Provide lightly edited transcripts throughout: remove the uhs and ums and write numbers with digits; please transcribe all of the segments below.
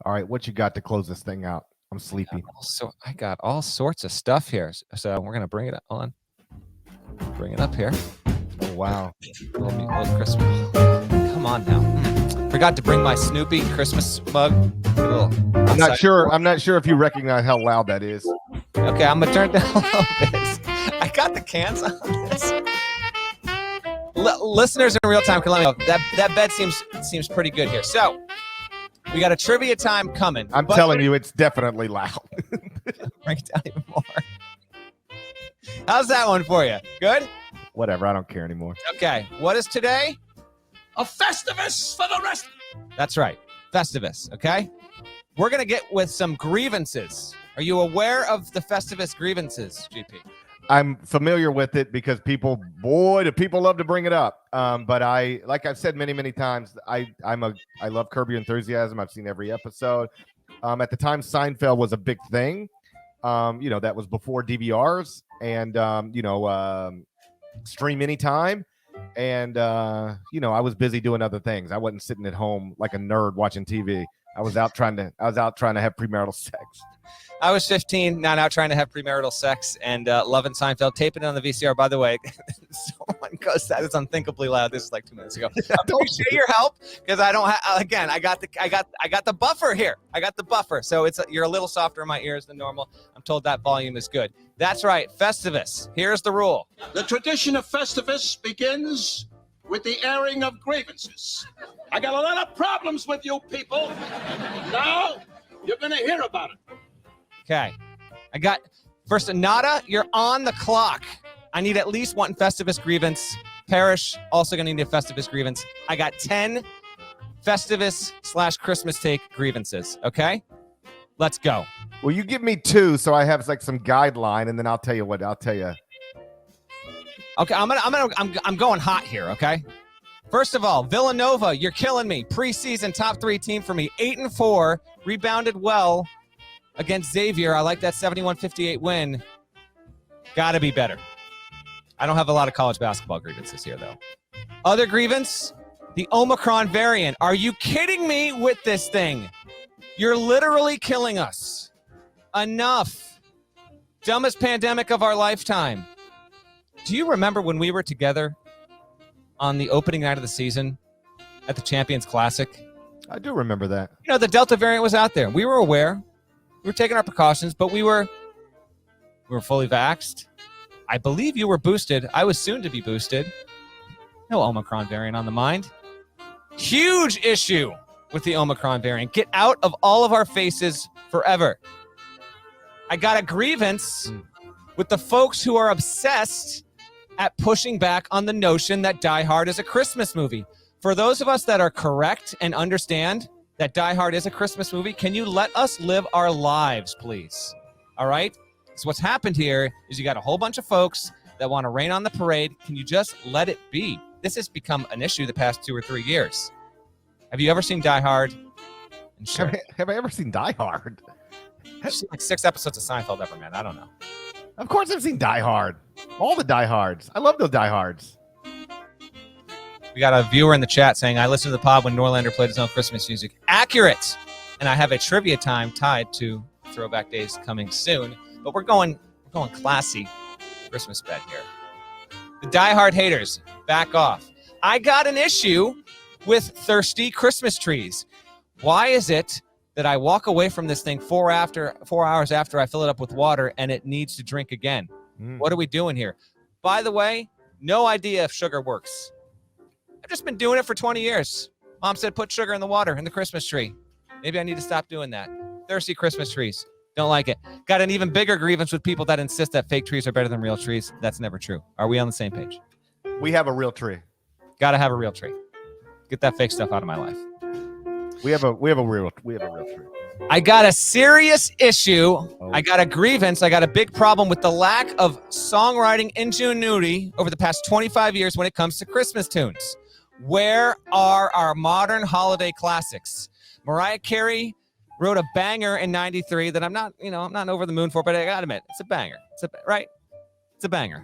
All right, what you got to close this thing out? I'm sleepy. So I got all sorts of stuff here. So we're gonna bring it on. Bring it up here. Oh wow. Little Christmas. Come on now. Forgot to bring my Snoopy Christmas mug. I'm not sure if you recognize how loud that is. Okay, I'm gonna turn down a little bit. I got the cans on this. Listeners in real time can let me know. That bed seems pretty good here. So we got a trivia time coming. I'm telling you, it's definitely loud. Bring it down even more. How's that one for you? Good? Whatever, I don't care anymore. Okay, what is today? A Festivus for the rest. That's right, Festivus, okay? We're going to get with some grievances. Are you aware of the Festivus grievances, GP? I'm familiar with it because people love to bring it up. But like I've said many, many times, I love Curb Your Enthusiasm. I've seen every episode. At the time, Seinfeld was a big thing. That was before DVRs and stream anytime. And I was busy doing other things. I wasn't sitting at home like a nerd watching TV. I was out trying to have premarital sex. I was 15, not out trying to have premarital sex and loving Seinfeld, taping it on the VCR. By the way, someone goes, that is unthinkably loud. This is like 2 minutes ago. I appreciate your help because I don't have. Again, I got the buffer here. I got the buffer, so you're a little softer in my ears than normal. I'm told that volume is good. That's right, Festivus. Here's the rule. The tradition of Festivus begins with the airing of grievances. I got a lot of problems with you people. Now you're going to hear about it. Okay. I got first Nada, you're on the clock. I need at least one Festivus grievance. Parrish, also going to need a Festivus grievance. I got 10 Festivus/Christmas take grievances. Okay? Let's go. Well, you give me 2 so I have like some guideline, and then I'll tell you what I'll tell you. Okay, I'm going hot here, okay? First of all, Villanova, you're killing me. Preseason top 3 team for me. 8-4, rebounded well against Xavier. I like that 71-58 win. Got to be better. I don't have a lot of college basketball grievances here, though. Other grievance, the Omicron variant. Are you kidding me with this thing? You're literally killing us. Enough. Dumbest pandemic of our lifetime. Do you remember when we were together on the opening night of the season at the Champions Classic? I do remember that. The Delta variant was out there. We were aware. We were taking our precautions, but we were fully vaxxed. I believe you were boosted. I was soon to be boosted. No Omicron variant on the mind. Huge issue with the Omicron variant. Get out of all of our faces forever. I got a grievance with the folks who are obsessed at pushing back on the notion that Die Hard is a Christmas movie. For those of us that are correct and understand that Die Hard is a Christmas movie, can you let us live our lives, please? All right? So what's happened here is you got a whole bunch of folks that want to rain on the parade. Can you just let it be? This has become an issue the past 2 or 3 years. Have you ever seen Die Hard? Have I ever seen Die Hard? I've seen like 6 episodes of Seinfeld ever, man. I don't know. Of course I've seen Die Hard. All the Die Hards. I love those Die Hards. We got a viewer in the chat saying, I listened to the pod when Norlander played his own Christmas music. Accurate! And I have a trivia time tied to Throwback Days coming soon. But we're going classy Christmas bed here. The Die Hard haters, back off. I got an issue with thirsty Christmas trees. Why is it that I walk away from this thing 4 hours after I fill it up with water and it needs to drink again? What are we doing here? By the way, no idea if sugar works. I've just been doing it for 20 years. Mom said put sugar in the water in the Christmas tree. Maybe I need to stop doing that. Thirsty Christmas trees. Don't like it. Got an even bigger grievance with people that insist that fake trees are better than real trees. That's never true. Are we on the same page? We have a real tree. Got to have a real tree. Get that fake stuff out of my life. We have a real tree. I got a serious issue. Oh. I got a grievance. I got a big problem with the lack of songwriting ingenuity over the past 25 years when it comes to Christmas tunes. Where are our modern holiday classics? Mariah Carey wrote a banger in 93 that I'm not over the moon for, but I gotta admit, it's a banger. It's a banger.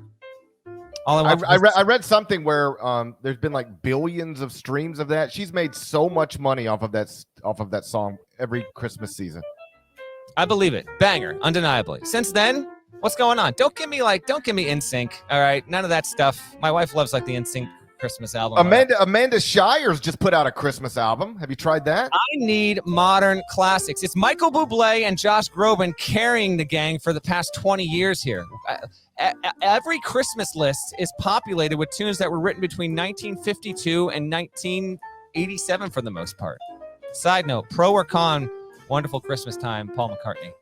All I want. I read something where there's been like billions of streams of that. She's made so much money off of that song every Christmas season. I believe it. Banger, undeniably. Since then, what's going on? Don't give me NSYNC. All right, none of that stuff. My wife loves like the NSYNC Christmas album. Amanda Shires just put out a Christmas album. Have you tried that? I need modern classics. It's Michael Bublé and Josh Groban carrying the gang for the past 20 years here. Every Christmas list is populated with tunes that were written between 1952 and 1987 for the most part. Side note, pro or con, Wonderful Christmas Time, Paul McCartney.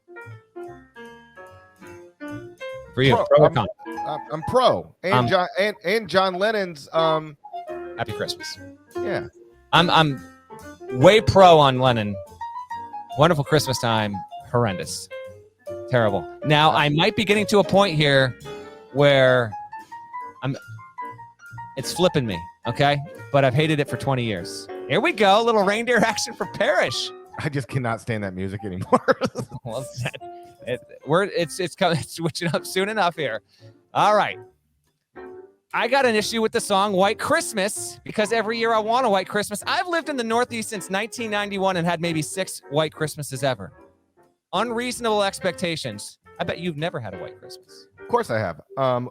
For you, pro or con? I'm pro. And John Lennon's Happy Christmas. Yeah. I'm way pro on Lennon. Wonderful Christmas Time, horrendous. Terrible. Now, I might be getting to a point here where it's flipping me, okay? But I've hated it for 20 years. Here we go, a little reindeer action for Parrish. I just cannot stand that music anymore. Well, it's switching up soon enough here. All right. I got an issue with the song White Christmas because every year I want a white Christmas. I've lived in the Northeast since 1991 and had maybe 6 white Christmases ever. Unreasonable expectations. I bet you've never had a white Christmas. Of course I have.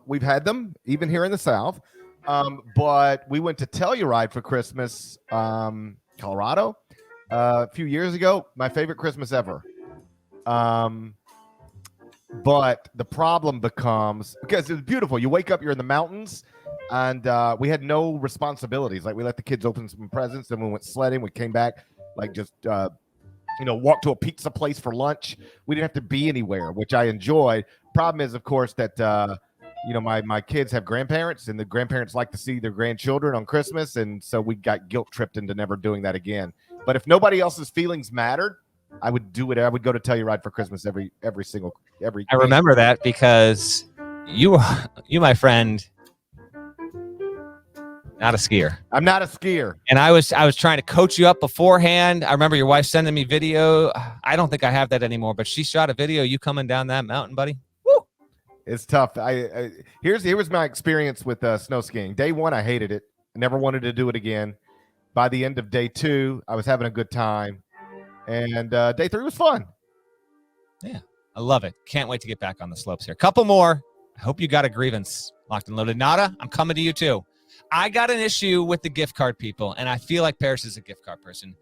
We've had them even here in the South. But we went to Telluride for Christmas, Colorado, a few years ago. My favorite Christmas ever. But the problem becomes, because it's beautiful. You wake up, you're in the mountains, and we had no responsibilities. Like, we let the kids open some presents, then we went sledding. We came back, like, just walked to a pizza place for lunch. We didn't have to be anywhere, which I enjoyed. Problem is, of course, that my kids have grandparents, and the grandparents like to see their grandchildren on Christmas, and so we got guilt tripped into never doing that again. But if nobody else's feelings mattered, I would do it. I would go to Telluride for Christmas every. I remember that because you, my friend, not a skier. I'm not a skier, and I was trying to coach you up beforehand. I remember your wife sending me video. I don't think I have that anymore, but she shot a video of you coming down that mountain, buddy. Woo! It's tough. Here was my experience with snow skiing. Day 1, I hated it. I never wanted to do it again. By the end of day 2, I was having a good time. And day 3 was fun. Yeah, I love it. Can't wait to get back on the slopes here. Couple more. I hope you got a grievance locked and loaded. Nada, I'm coming to you too. I got an issue with the gift card people, and I feel like Parrish is a gift card person.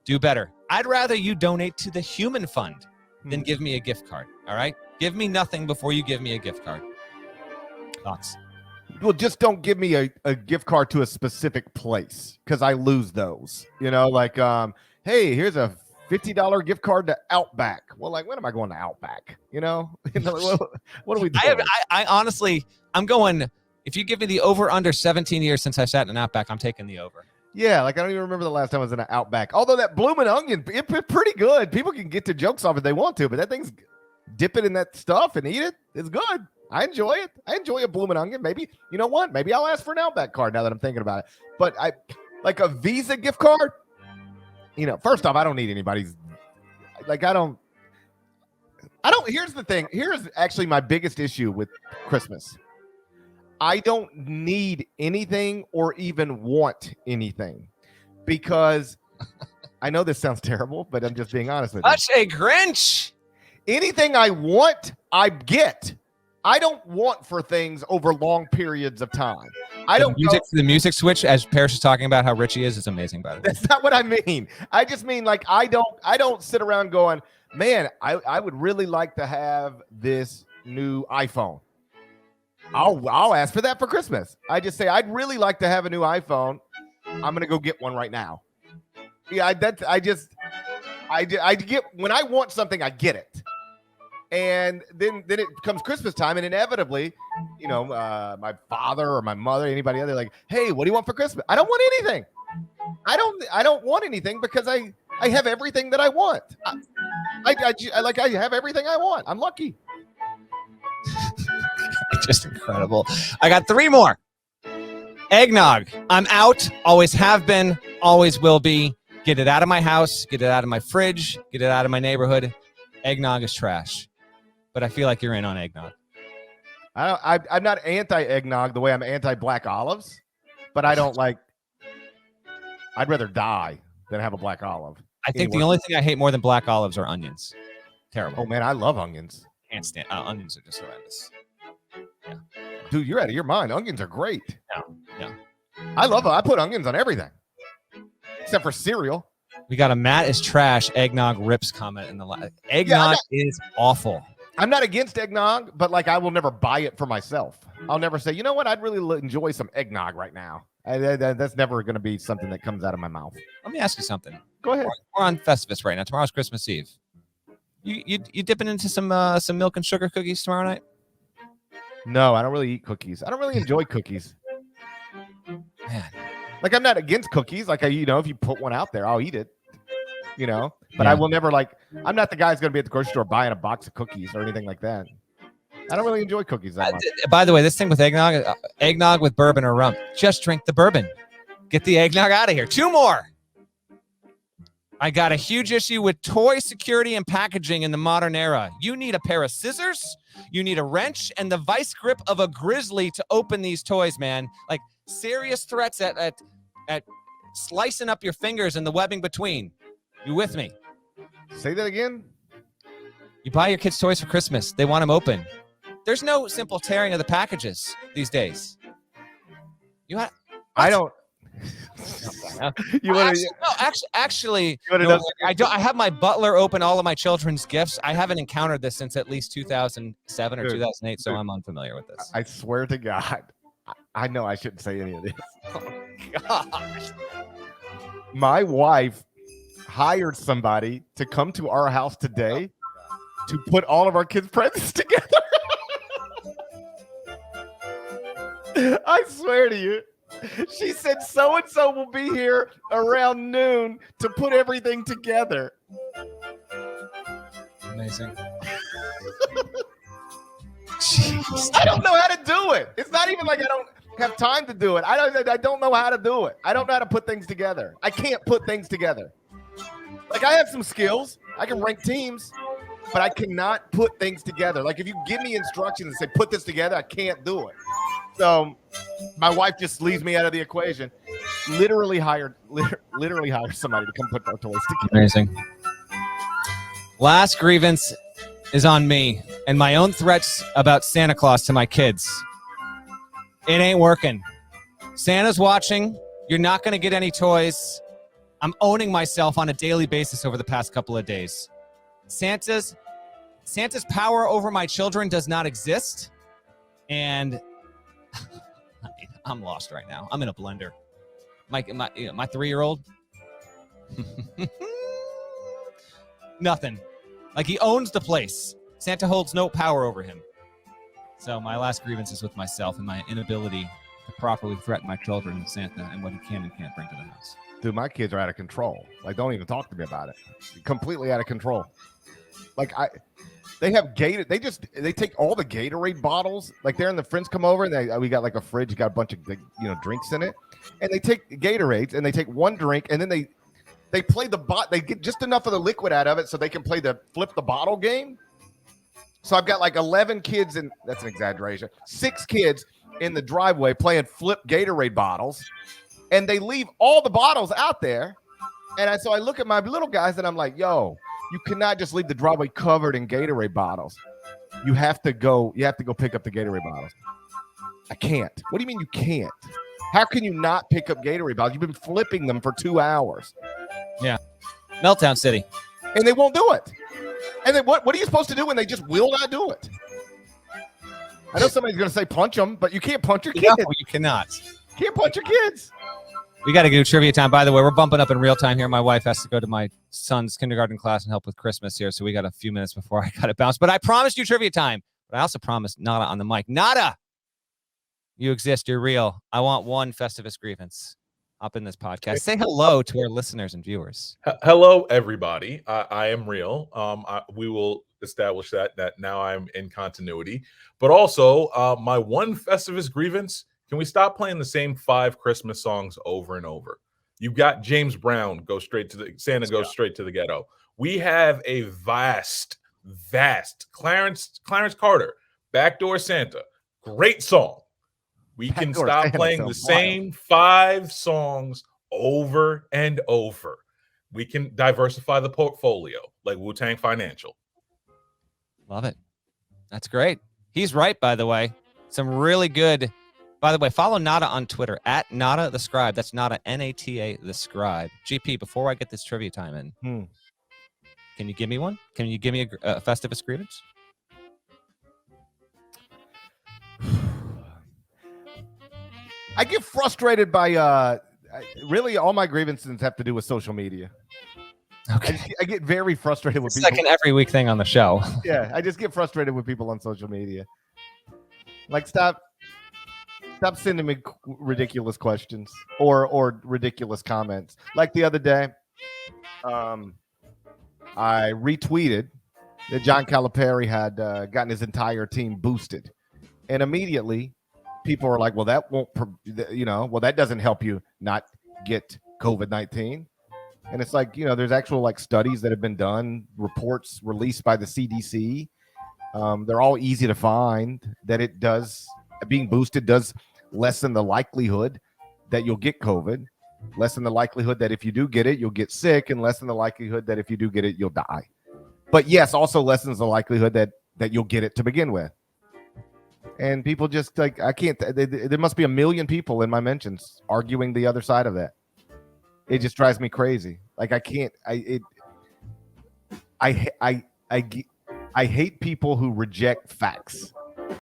Do better. I'd rather you donate to the Human Fund than give me a gift card, all right? Give me nothing before you give me a gift card. Thoughts? Well, just don't give me a gift card to a specific place, because I lose those. Like, hey, here's a $50 gift card to Outback. Well, like, when am I going to Outback? What are we doing? I honestly, I'm going, if you give me the over under 17 years since I sat in an Outback, I'm taking the over. Yeah, like, I don't even remember the last time I was in an Outback. Although that Bloomin' Onion, it's pretty good. People can get their jokes off if they want to, but that thing's, dip it in that stuff and eat it. It's good. I enjoy it. I enjoy a Bloomin' Onion. Maybe, you know what? Maybe I'll ask for an Outback card now that I'm thinking about it. But like a Visa gift card, first off, I don't need anybody's, like, I don't, here's the thing. Here's actually my biggest issue with Christmas. I don't need anything or even want anything, because I know this sounds terrible, but I'm just being honest with you. Such a Grinch. Anything I want, I get. I don't want for things over long periods of time. The music switch, as Parrish is talking about how rich he is amazing, by the way. That's not what I mean. I just mean, like, I don't sit around going, man, I would really like to have this new iPhone. I'll ask for that for Christmas. I just say, I'd really like to have a new iPhone. I'm gonna go get one right now. Yeah, I get, when I want something, I get it. And then it comes Christmas time, and inevitably, my father or my mother, anybody other, like, hey, what do you want for Christmas? I don't want anything. I don't want anything, because I have everything that I want. I have everything I want. I'm lucky. Just incredible. I got 3 more. Eggnog. I'm out. Always have been. Always will be. Get it out of my house. Get it out of my fridge. Get it out of my neighborhood. Eggnog is trash. But I feel like you're in on eggnog. I'm not anti-eggnog the way I'm anti-black olives, but I don't like. I'd rather die than have a black olive. I think the only thing I hate more than black olives are onions. Terrible. Oh man, I love onions. Can't stand onions are just horrendous. Yeah. Dude, you're out of your mind. Onions are great. Yeah. I put onions on everything except for cereal. We got a Matt is trash eggnog rips comment in the eggnog is awful. I'm not against eggnog, but like I will never buy it for myself. I'll never say, you know what, I'd really enjoy some eggnog right now. That's never going to be something that comes out of my mouth. Let me ask you something. Go ahead. We're on Festivus right now. Tomorrow's Christmas Eve. You dipping into some milk and sugar cookies tomorrow night? No, I don't really eat cookies. I don't really enjoy cookies. Man, like I'm not against cookies. Like if you put one out there, I'll eat it. But I will never I'm not the guy who's going to be at the grocery store buying a box of cookies or anything like that. I don't really enjoy cookies that much. By the way, this thing with eggnog with bourbon or rum, just drink the bourbon. Get the eggnog out of here. 2 more. I got a huge issue with toy security and packaging in the modern era. You need a pair of scissors, you need a wrench, and the vice grip of a grizzly to open these toys, man. Like serious threats at slicing up your fingers and the webbing between. You with me? Say that again. You buy your kids toys for Christmas. They want them open. There's no simple tearing of the packages these days. I don't. Actually, I have my butler open all of my children's gifts. I haven't encountered this since at least 2007 or 2008, so I'm unfamiliar with this. I swear to God, I know I shouldn't say any of this. Oh, gosh. My wife hired somebody to come to our house today to put all of our kids' presents together. I swear to you. She said so-and-so will be here around noon to put everything together. Amazing. I don't know how to do it. It's not even like I don't have time to do it. I don't know how to do it. I don't know how to put things together. I can't put things together. Like I have some skills. I can rank teams, but I cannot put things together. Like if you give me instructions and say, put this together, I can't do it. So my wife just leaves me out of the equation. Literally hired somebody to come put our toys together. Amazing. Last grievance is on me and my own threats about Santa Claus to my kids. It ain't working. Santa's watching. You're not going to get any toys. I'm owning myself on a daily basis over the past couple of days. Santa's power over my children does not exist. And I'm lost right now. I'm in a blender. My 3-year-old. Nothing. Like he owns the place. Santa holds no power over him. So my last grievance is with myself and my inability to properly threaten my children and Santa and what he can and can't bring to the house. Dude, my kids are out of control. Like, don't even talk to me about it. Completely out of control. Like they have they take all the Gatorade bottles. Like they're in the friends come over and we got like a fridge, got a bunch of drinks in it, and they take Gatorades and they take one drink and then they play they get just enough of the liquid out of it so they can play the flip the bottle game. So I've got like 11 kids, and that's an exaggeration, 6 kids in the driveway playing flip Gatorade bottles, and they leave all the bottles out there. And so I look at my little guys and I'm like, yo, you cannot just leave the driveway covered in Gatorade bottles. You have to go pick up the Gatorade bottles. I can't. What do you mean you can't? How can you not pick up Gatorade bottles? You've been flipping them for 2 hours. Yeah. Meltdown City. And they won't do it. And then what are you supposed to do when they just will not do it? I know somebody's going to say punch them, but you can't punch your kids. No, you cannot. You can't punch your kids. We got to do trivia time. By the way, we're bumping up in real time here. My wife has to go to my son's kindergarten class and help with Christmas here, so we got a few minutes before I got to bounce. But I promised you trivia time. But I also promised Nada on the mic. Nada! You exist. You're real. I want one Festivus grievance up in this podcast. Say hello to our listeners and viewers. Hello, everybody. I am real. We will establish that now I'm in continuity. But also, my one Festivus grievance, can we stop playing the same 5 Christmas songs over and over? You've got James Brown, Santa goes straight to the ghetto. We have a vast Clarence Carter, Backdoor Santa, Great song. We can Backdoor stop Santa playing the sounds wild. same 5 songs over and over. We can diversify the portfolio like Wu-Tang Financial. Love it. That's great. He's right, by the way. Some really good. By the way, follow Nada on Twitter at Nada the Scribe. That's Nada, Nata the Scribe. GP, before I get this trivia time in, can you give me one? Can you give me a Festivus grievance? I get frustrated by really all my grievances have to do with social media. Okay. I get very frustrated with It's like people. an every week thing on the show. Yeah, I just get frustrated with people on social media. Like, stop sending me ridiculous questions or ridiculous comments. Like the other day, I retweeted that John Calipari had gotten his entire team boosted, and immediately people are like, "Well, that won't, well, that doesn't help you not get COVID-19." And it's like, there's actual like studies that have been done, reports released by the CDC. They're all easy to find that it does, being boosted does lessen the likelihood that you'll get COVID, lessen the likelihood that if you do get it, you'll get sick, and lessen the likelihood that if you do get it, you'll die. But yes, also lessens the likelihood that you'll get it to begin with. And people just like, I can't, there must be 1 million people in my mentions arguing the other side of that. It just drives me crazy. Like, I can't, I hate people who reject facts.